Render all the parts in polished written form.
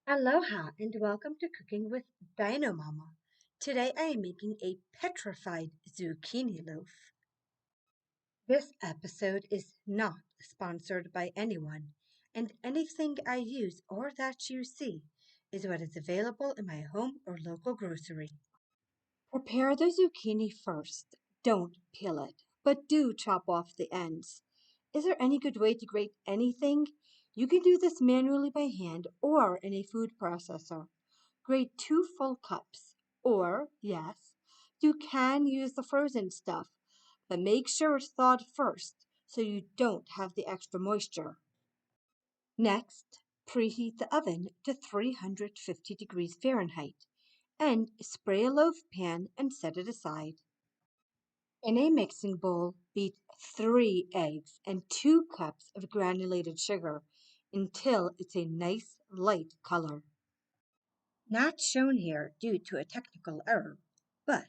Aloha and welcome to Cooking with Dino Mama. Today I am making a petrified zucchini loaf. This episode is not sponsored by anyone, and anything I use or that you see is what is available in my home or local grocery. Prepare the zucchini first. Don't peel it, but do chop off the ends. Is there any good way to grate anything? You can do this manually by hand or in a food processor. Grate 2 full cups. Or, yes, you can use the frozen stuff, but make sure it's thawed first so you don't have the extra moisture. Next, preheat the oven to 350 degrees Fahrenheit and spray a loaf pan and set it aside. In a mixing bowl, beat 3 eggs and 2 cups of granulated sugar until it's a nice light color. Not shown here due to a technical error, but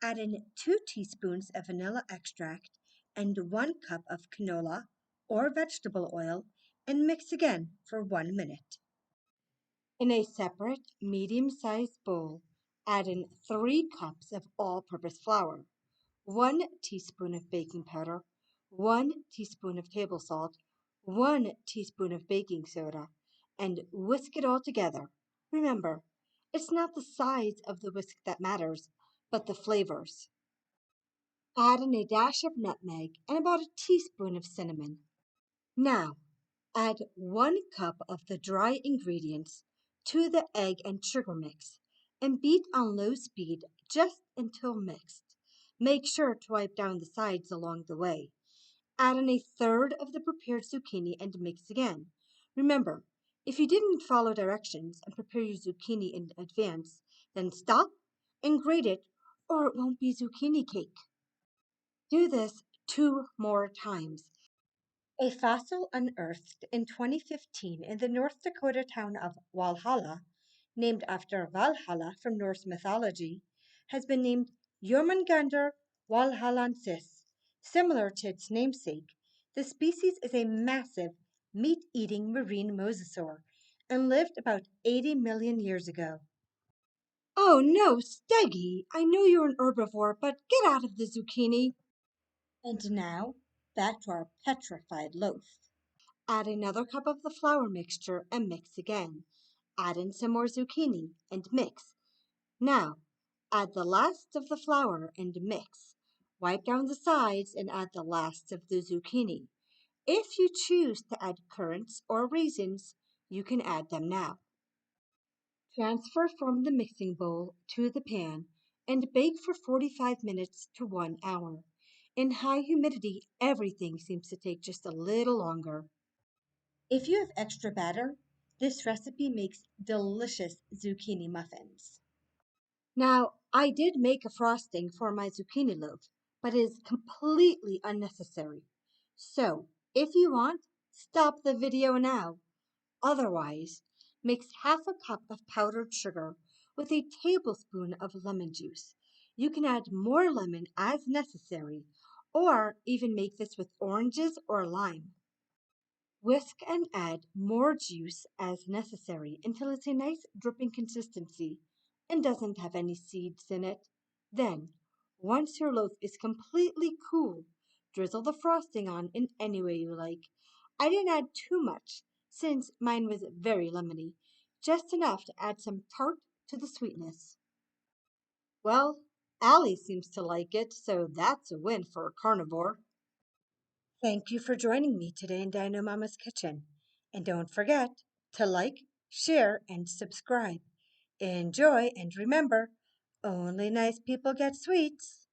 add in 2 teaspoons of vanilla extract and 1 cup of canola or vegetable oil and mix again for 1 minute. In a separate medium-sized bowl, add in 3 cups of all-purpose flour, 1 teaspoon of baking powder, 1 teaspoon of table salt, 1 teaspoon of baking soda, and whisk it all together. Remember, it's not the size of the whisk that matters, but the flavors. Add in a dash of nutmeg and about a teaspoon of cinnamon. Now, add 1 cup of the dry ingredients to the egg and sugar mix and beat on low speed just until mixed. Make sure to wipe down the sides along the way. Add in a third of the prepared zucchini and mix again. Remember, if you didn't follow directions and prepare your zucchini in advance, then stop and grate it or it won't be zucchini cake. Do this 2 more times. A fossil unearthed in 2015 in the North Dakota town of Walhalla, named after Valhalla from Norse mythology, has been named Jormungandr walhallensis. Similar to its namesake, the species is a massive, meat-eating marine mosasaur and lived about 80 million years ago. Oh no, Steggy! I know you're an herbivore, but get out of the zucchini! And now, back to our petrified loaf. Add another cup of the flour mixture and mix again. Add in some more zucchini and mix. Now, add the last of the flour and mix. Wipe down the sides and add the last of the zucchini. If you choose to add currants or raisins, you can add them now. Transfer from the mixing bowl to the pan and bake for 45 minutes to 1 hour. In high humidity, everything seems to take just a little longer. If you have extra batter, this recipe makes delicious zucchini muffins. Now, I did make a frosting for my zucchini loaf, but it is completely unnecessary. So, if you want, stop the video now. Otherwise, mix half a cup of powdered sugar with a tablespoon of lemon juice. You can add more lemon as necessary, or even make this with oranges or lime. Whisk and add more juice as necessary until it's a nice dripping consistency and doesn't have any seeds in it. Then, once your loaf is completely cool, drizzle the frosting on in any way you like. I didn't add too much since mine was very lemony, just enough to add some tart to the sweetness. Well, Allie seems to like it, so that's a win for a carnivore. Thank you for joining me today in Dino Mama's Kitchen. And don't forget to like, share, and subscribe. Enjoy, and remember, only nice people get sweets.